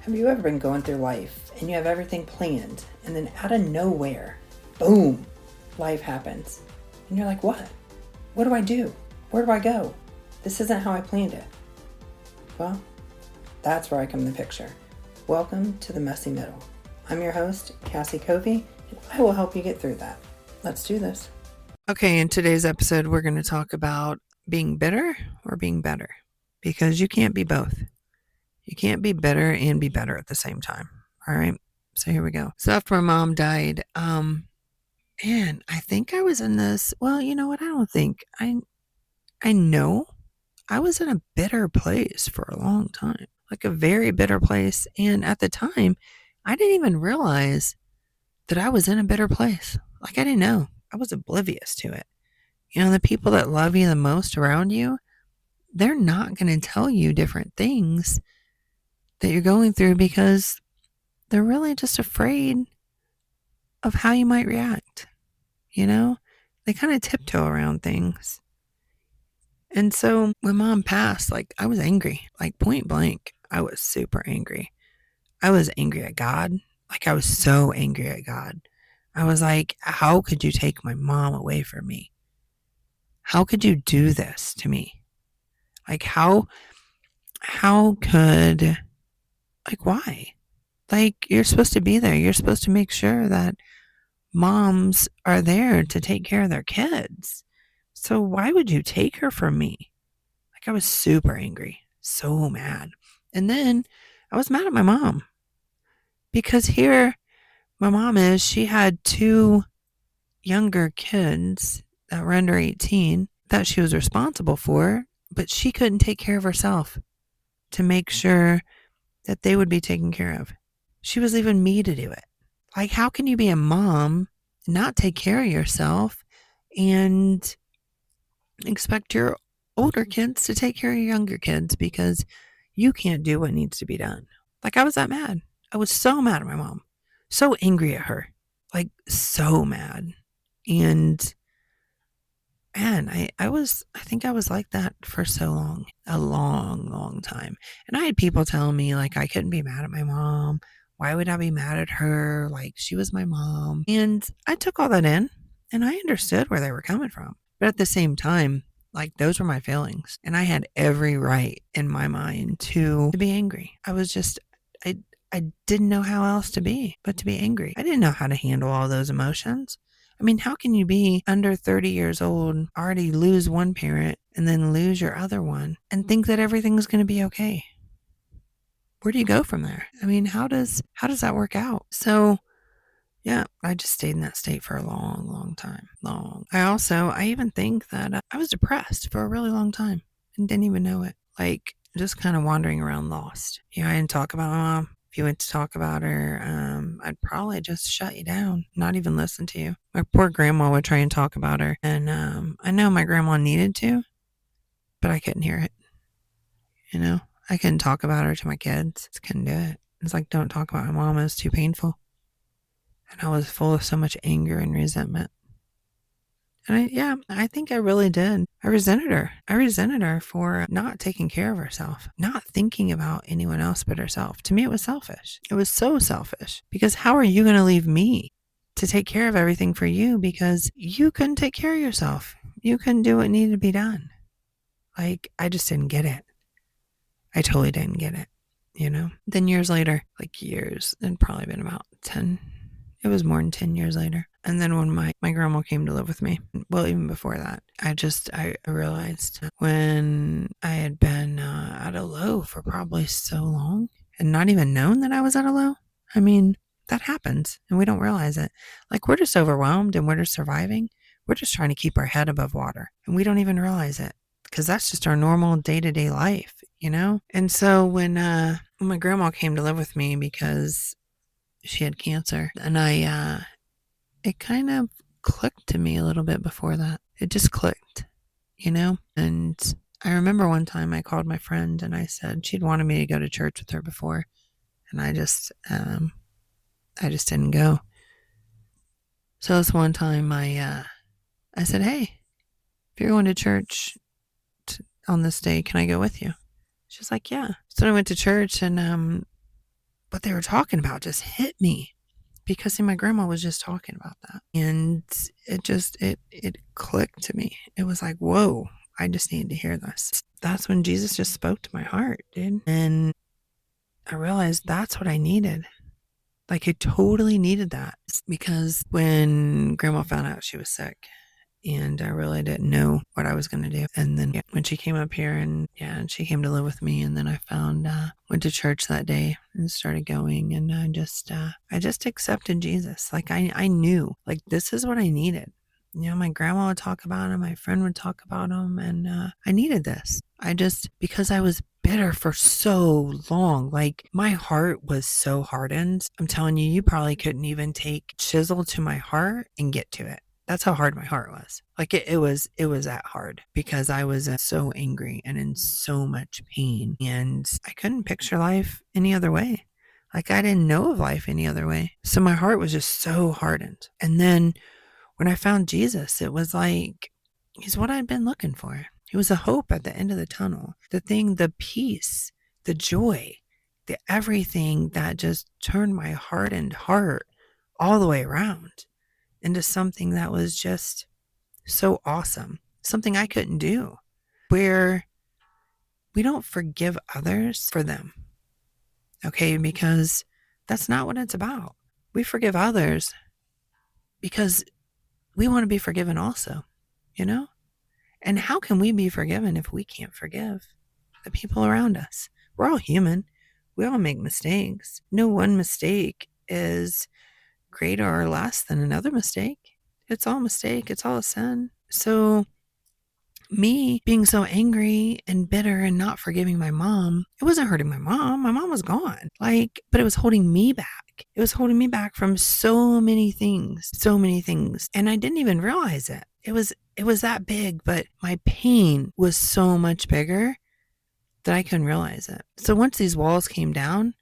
Have you ever been going through life and you have everything planned and then out of nowhere, boom, life happens. And you're like, what? What do I do? Where do I go? This isn't how I planned it. Well, that's where I come in the picture. Welcome to the messy middle. I'm your host, Cassie Covey, and I will help you get through that. Let's do this. Okay, in today's episode, we're going to talk about being bitter or being better, because you can't be both. You can't be bitter and be better at the same time. All right. So here we go. So after my mom died, I think I was in this, well, you know what? I don't think I know I was in a bitter place for a long time, like a very bitter place. And at the time, I didn't even realize that I was in a bitter place. Like I didn't know. I was oblivious to it. You know, the people that love you the most around you, they're not going to tell you different things that you're going through because they're really just afraid of how you might react. You know, they kind of tiptoe around things. And so when mom passed, like I was angry, like point blank. I was super angry. I was angry at God. Like I was so angry at God. I was like, how could you take my mom away from me? How could you do this to me? Like how could, like why? Like you're supposed to be there. You're supposed to make sure that moms are there to take care of their kids. So why would you take her from me? Like I was super angry, so mad. And then I was mad at my mom because here my mom is, she had two younger kids that were under 18 that she was responsible for, but she couldn't take care of herself to make sure that they would be taken care of. She was leaving me to do it. Like, how can you be a mom, not take care of yourself, and expect your older kids to take care of your younger kids because you can't do what needs to be done? Like, I was that mad. I was so mad at my mom. So angry at her. Like, so mad. And man, I think I was like that for so long, a long, long time. And I had people telling me like I couldn't be mad at my mom. Why would I be mad at her? Like she was my mom. And I took all that in and I understood where they were coming from. But at the same time, like those were my feelings. And I had every right in my mind to be angry. I was just, I didn't know how else to be but to be angry. I didn't know how to handle all those emotions. I mean, how can you be under 30 years old, already lose one parent, and then lose your other one, and think that everything's going to be okay? Where do you go from there? I mean, how does that work out? So, yeah, I just stayed in that state for a long, long time. Long. I even think that I was depressed for a really long time and didn't even know it. Like, just kind of wandering around lost. You know, I didn't talk about my mom. If you went to talk about her, I'd probably just shut you down, not even listen to you. My poor grandma would try and talk about her. And I know my grandma needed to, but I couldn't hear it. You know, I couldn't talk about her to my kids. Just couldn't do it. It's like, don't talk about my mom. It was too painful. And I was full of so much anger and resentment. And I think I really did. I resented her. I resented her for not taking care of herself, not thinking about anyone else but herself. To me, it was selfish. It was so selfish because how are you going to leave me to take care of everything for you because you couldn't take care of yourself? You couldn't do what needed to be done. Like, I just didn't get it. I totally didn't get it, you know? Then years later, like years, it'd probably been about 10. It was more than 10 years later. And then when my grandma came to live with me, well, even before that, I realized when I had been at a low for probably so long and not even known that I was at a low. I mean, that happens and we don't realize it. Like we're just overwhelmed and we're just surviving. We're just trying to keep our head above water and we don't even realize it because that's just our normal day-to-day life, you know? And so when my grandma came to live with me because she had cancer and it kind of clicked to me a little bit before that. It just clicked, you know? And I remember one time I called my friend and I said she'd wanted me to go to church with her before. And I just didn't go. So this one time I said, hey, if you're going to church on this day, can I go with you? She's like, yeah. So I went to church and what they were talking about just hit me because see, my grandma was just talking about that. And it clicked to me. It was like, whoa, I just needed to hear this. That's when Jesus just spoke to my heart, dude. And I realized that's what I needed. Like, I totally needed that because when grandma found out she was sick, and I really didn't know what I was going to do. And then when she came up here and she came to live with me, and then I went to church that day and started going, and I just accepted Jesus. Like I knew, like, this is what I needed. You know, my grandma would talk about him, my friend would talk about him, and I needed this. Because I was bitter for so long, like my heart was so hardened. I'm telling you, you probably couldn't even take chisel to my heart and get to it. That's how hard my heart was. Like it was that hard because I was so angry and in so much pain, and I couldn't picture life any other way. Like I didn't know of life any other way. So my heart was just so hardened. And then when I found Jesus, it was like, he's what I'd been looking for. He was a hope at the end of the tunnel. The peace, the joy, the everything that just turned my hardened heart all the way around into something that was just so awesome, something I couldn't do, where we don't forgive others for them, okay? Because that's not what it's about. We forgive others because we want to be forgiven also, you know? And how can we be forgiven if we can't forgive the people around us? We're all human. We all make mistakes. No one mistake is greater or less than another mistake. It's all a mistake. It's all a sin. So me being so angry and bitter and not forgiving my mom, it wasn't hurting my mom. My mom was gone. But it was holding me back. It was holding me back from so many things. And I didn't even realize it. It was that big, but my pain was so much bigger that I couldn't realize it. So once these walls came down,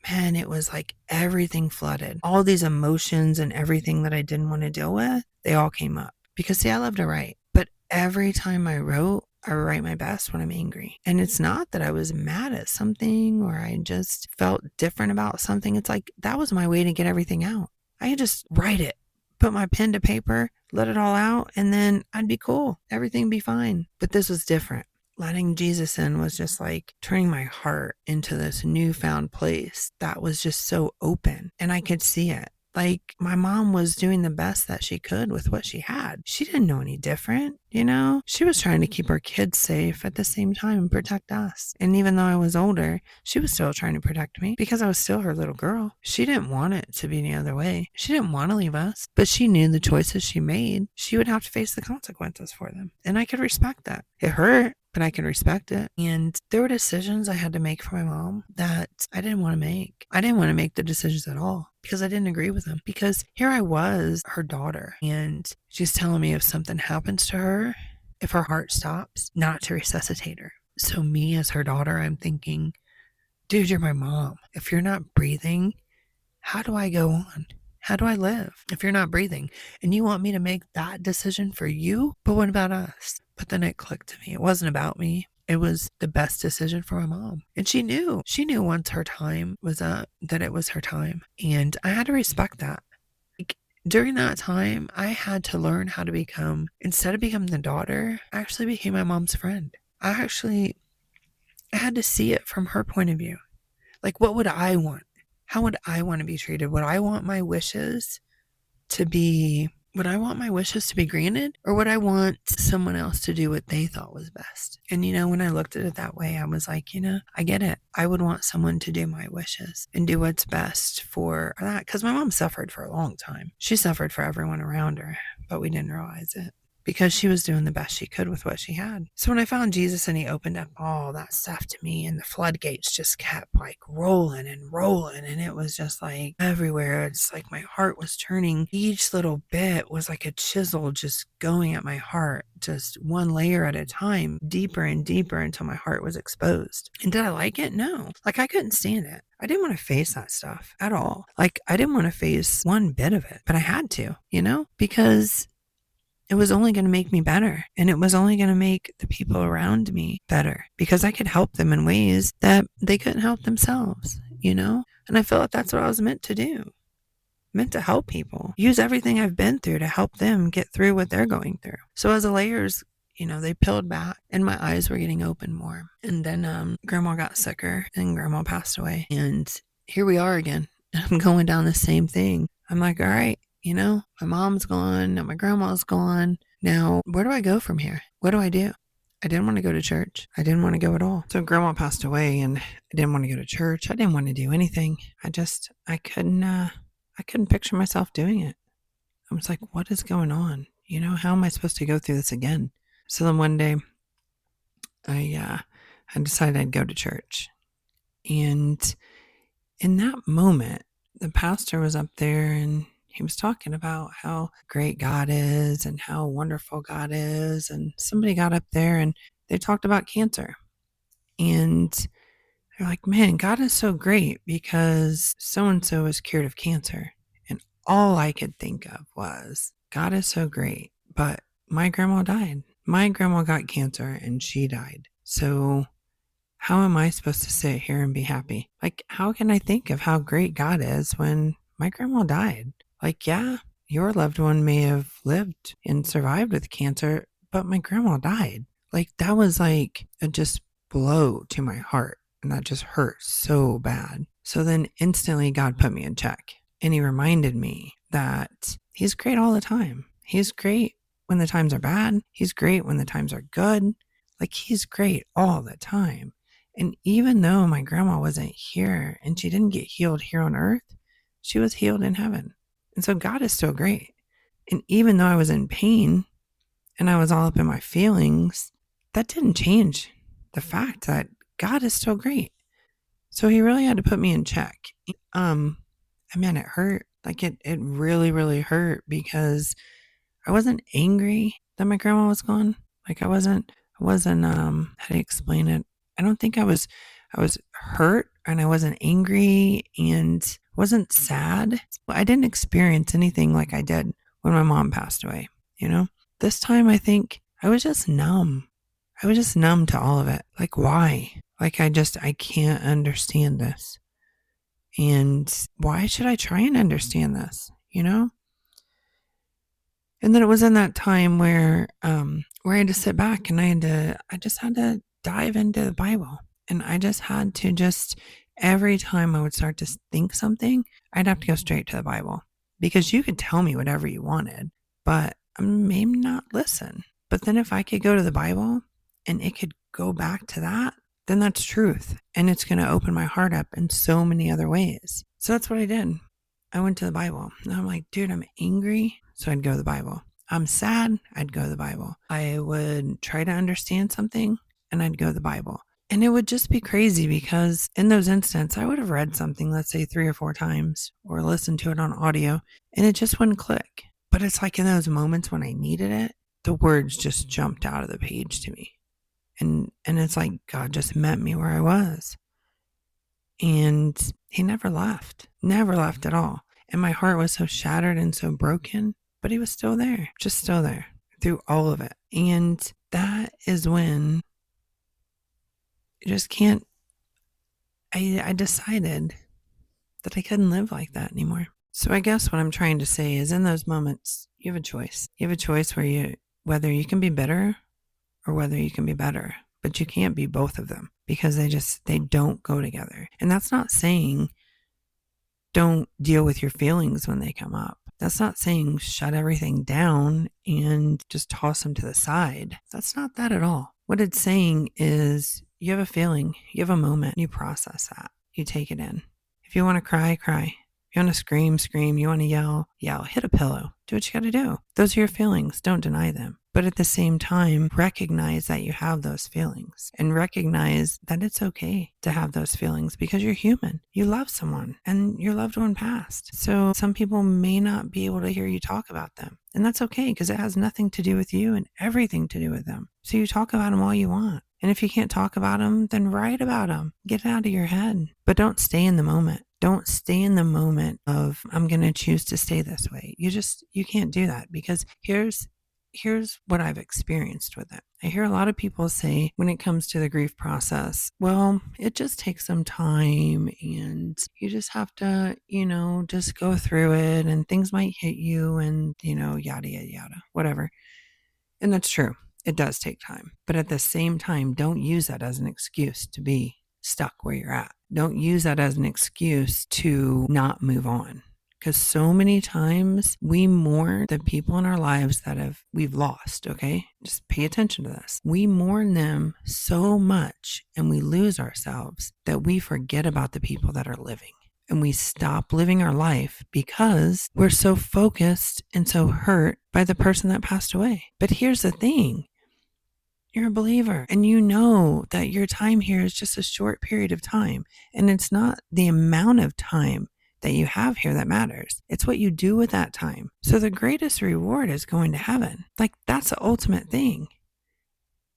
man, it was like everything flooded. All these emotions and everything that I didn't want to deal with, they all came up. Because see, I love to write, but every time I write my best when I'm angry. And it's not that I was mad at something or I just felt different about something. It's like that was my way to get everything out. I could just write it, put my pen to paper, let it all out, and then I'd be cool. Everything would be fine. But this was different. Letting Jesus in was just like turning my heart into this newfound place that was just so open, and I could see it. Like my mom was doing the best that she could with what she had. She didn't know any different, you know? She was trying to keep her kids safe at the same time and protect us. And even though I was older, she was still trying to protect me because I was still her little girl. She didn't want it to be any other way. She didn't want to leave us, but she knew the choices she made, she would have to face the consequences for them. And I could respect that. It hurt, but I can respect it. And there were decisions I had to make for my mom that I didn't want to make. I didn't want to make the decisions at all because I didn't agree with them. Because here I was, her daughter, and she's telling me if something happens to her, if her heart stops, not to resuscitate her. So me as her daughter, I'm thinking, dude, you're my mom. If you're not breathing, how do I go on? How do I live if you're not breathing? And you want me to make that decision for you? But what about us? But then it clicked to me. It wasn't about me. It was the best decision for my mom. And she knew once her time was up that it was her time. And I had to respect that. Like, during that time, I had to learn how to become, instead of becoming the daughter, I actually became my mom's friend. I had to see it from her point of view. Like, what would I want? How would I want to be treated? Would I want my wishes to be granted? Or would I want someone else to do what they thought was best? And when I looked at it that way, I was like, I get it. I would want someone to do my wishes and do what's best for that. Because my mom suffered for a long time. She suffered for everyone around her, but we didn't realize it. Because she was doing the best she could with what she had. So when I found Jesus and he opened up all that stuff to me and the floodgates just kept like rolling and rolling, and it was just like everywhere. It's like my heart was turning. Each little bit was like a chisel just going at my heart, just one layer at a time, deeper and deeper until my heart was exposed. And did I like it? No. Like I couldn't stand it. I didn't want to face that stuff at all. Like I didn't want to face one bit of it, but I had to, because it was only going to make me better. And it was only going to make the people around me better because I could help them in ways that they couldn't help themselves, And I feel like that's what I was meant to do, meant to help people, use everything I've been through to help them get through what they're going through. So as the layers, they peeled back and my eyes were getting open more. And then grandma got sicker and grandma passed away. And here we are again. I'm going down the same thing. I'm like, all right, my mom's gone. Now my grandma's gone. Now, where do I go from here? What do I do? I didn't want to go to church. I didn't want to go at all. So grandma passed away and I didn't want to go to church. I didn't want to do anything. I couldn't picture myself doing it. I was like, what is going on? How am I supposed to go through this again? So then one day I decided I'd go to church. And in that moment, the pastor was up there and he was talking about how great God is and how wonderful God is. And somebody got up there and they talked about cancer. And they're like, man, God is so great because so-and-so is cured of cancer. And all I could think of was, God is so great, but my grandma died. My grandma got cancer and she died. So how am I supposed to sit here and be happy? Like, how can I think of how great God is when my grandma died? Like, yeah, your loved one may have lived and survived with cancer, but my grandma died. Like, that was like a just blow to my heart. And that just hurt so bad. So then instantly God put me in check. And he reminded me that he's great all the time. He's great when the times are bad. He's great when the times are good. Like, he's great all the time. And even though my grandma wasn't here and she didn't get healed here on earth, she was healed in heaven. And so God is still great. And even though I was in pain and I was all up in my feelings, that didn't change the fact that God is still great. So he really had to put me in check. It hurt. Like it really, really hurt because I wasn't angry that my grandma was gone. Like I wasn't, how do you explain it? I don't think I was hurt and I wasn't angry and wasn't sad. I didn't experience anything like I did when my mom passed away. This time I think I was just numb. I was just numb to all of it. Like, why? Like, I can't understand this. And why should I try and understand this? And then it was in that time where I had to sit back and I just had to dive into the Bible. And I just had to every time I would start to think something, I'd have to go straight to the Bible. Because you could tell me whatever you wanted, but I may not listen. But then if I could go to the Bible and it could go back to that, then that's truth. And it's going to open my heart up in so many other ways. So that's what I did. I went to the Bible. And I'm like, dude, I'm angry. So I'd go to the Bible. I'm sad. I'd go to the Bible. I would try to understand something and I'd go to the Bible. And it would just be crazy because in those instances, I would have read something, let's say 3 or 4 times or listened to it on audio and it just wouldn't click. But it's like in those moments when I needed it, the words just jumped out of the page to me. And it's like God just met me where I was. And he never left at all. And my heart was so shattered and so broken, but he was still there, just still there through all of it. And that is when you just can't, I decided that I couldn't live like that anymore. So I guess what I'm trying to say is in those moments, you have a choice. You have a choice whether you can be bitter or whether you can be better, but you can't be both of them because they don't go together. And that's not saying don't deal with your feelings when they come up. That's not saying shut everything down and just toss them to the side. That's not that at all. What it's saying is you have a feeling, you have a moment, you process that, you take it in. If you want to cry, cry. If you want to scream, scream. You want to yell, yell. Hit a pillow. Do what you got to do. Those are your feelings. Don't deny them. But at the same time, recognize that you have those feelings and recognize that it's okay to have those feelings because you're human. You love someone and your loved one passed. So some people may not be able to hear you talk about them. And that's okay because it has nothing to do with you and everything to do with them. So you talk about them all you want. And if you can't talk about them, then write about them. Get it out of your head. But don't stay in the moment. Don't stay in the moment of, I'm going to choose to stay this way. You can't do that because here's here's what I've experienced with it. I hear a lot of people say when it comes to the grief process, well, it just takes some time and you just have to, just go through it and things might hit you and, yada, yada, yada, whatever. And that's true. It does take time. But at the same time, don't use that as an excuse to be stuck where you're at. Don't use that as an excuse to not move on. Because so many times we mourn the people in our lives that we've lost, okay? Just pay attention to this. We mourn them so much and we lose ourselves that we forget about the people that are living. And we stop living our life because we're so focused and so hurt by the person that passed away. But here's the thing. You're a believer and you know that your time here is just a short period of time. And it's not the amount of time that you have here that matters. It's what you do with that time. So the greatest reward is going to heaven. Like, that's the ultimate thing.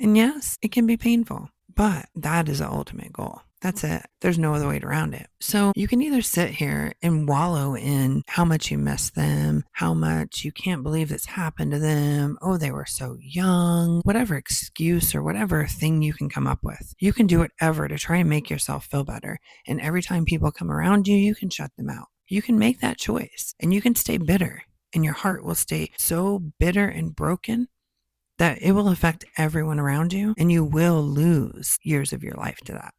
And yes, it can be painful, but that is the ultimate goal. That's it. There's no other way around it. So you can either sit here and wallow in how much you miss them, how much you can't believe this happened to them. Oh, they were so young, whatever excuse or whatever thing you can come up with. You can do whatever to try and make yourself feel better. And every time people come around you, you can shut them out. You can make that choice and you can stay bitter and your heart will stay so bitter and broken that it will affect everyone around you and you will lose years of your life to that.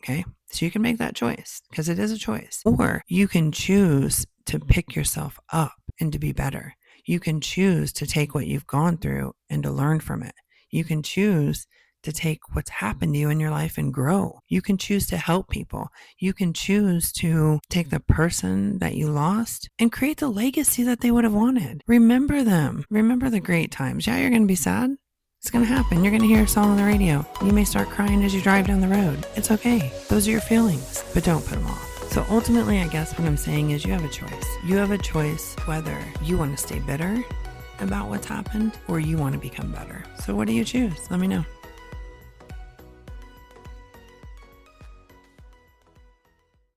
Okay, so you can make that choice because it is a choice. Or you can choose to pick yourself up and to be better. You can choose to take what you've gone through and to learn from it. You can choose to take what's happened to you in your life and grow. You can choose to help people. You can choose to take the person that you lost and create the legacy that they would have wanted. Remember them. Remember the great times. Yeah, you're going to be sad. It's going to happen. You're going to hear a song on the radio. You may start crying as you drive down the road. It's okay. Those are your feelings, but don't put them off. So ultimately, I guess what I'm saying is you have a choice. You have a choice whether you want to stay bitter about what's happened or you want to become better. So what do you choose? Let me know.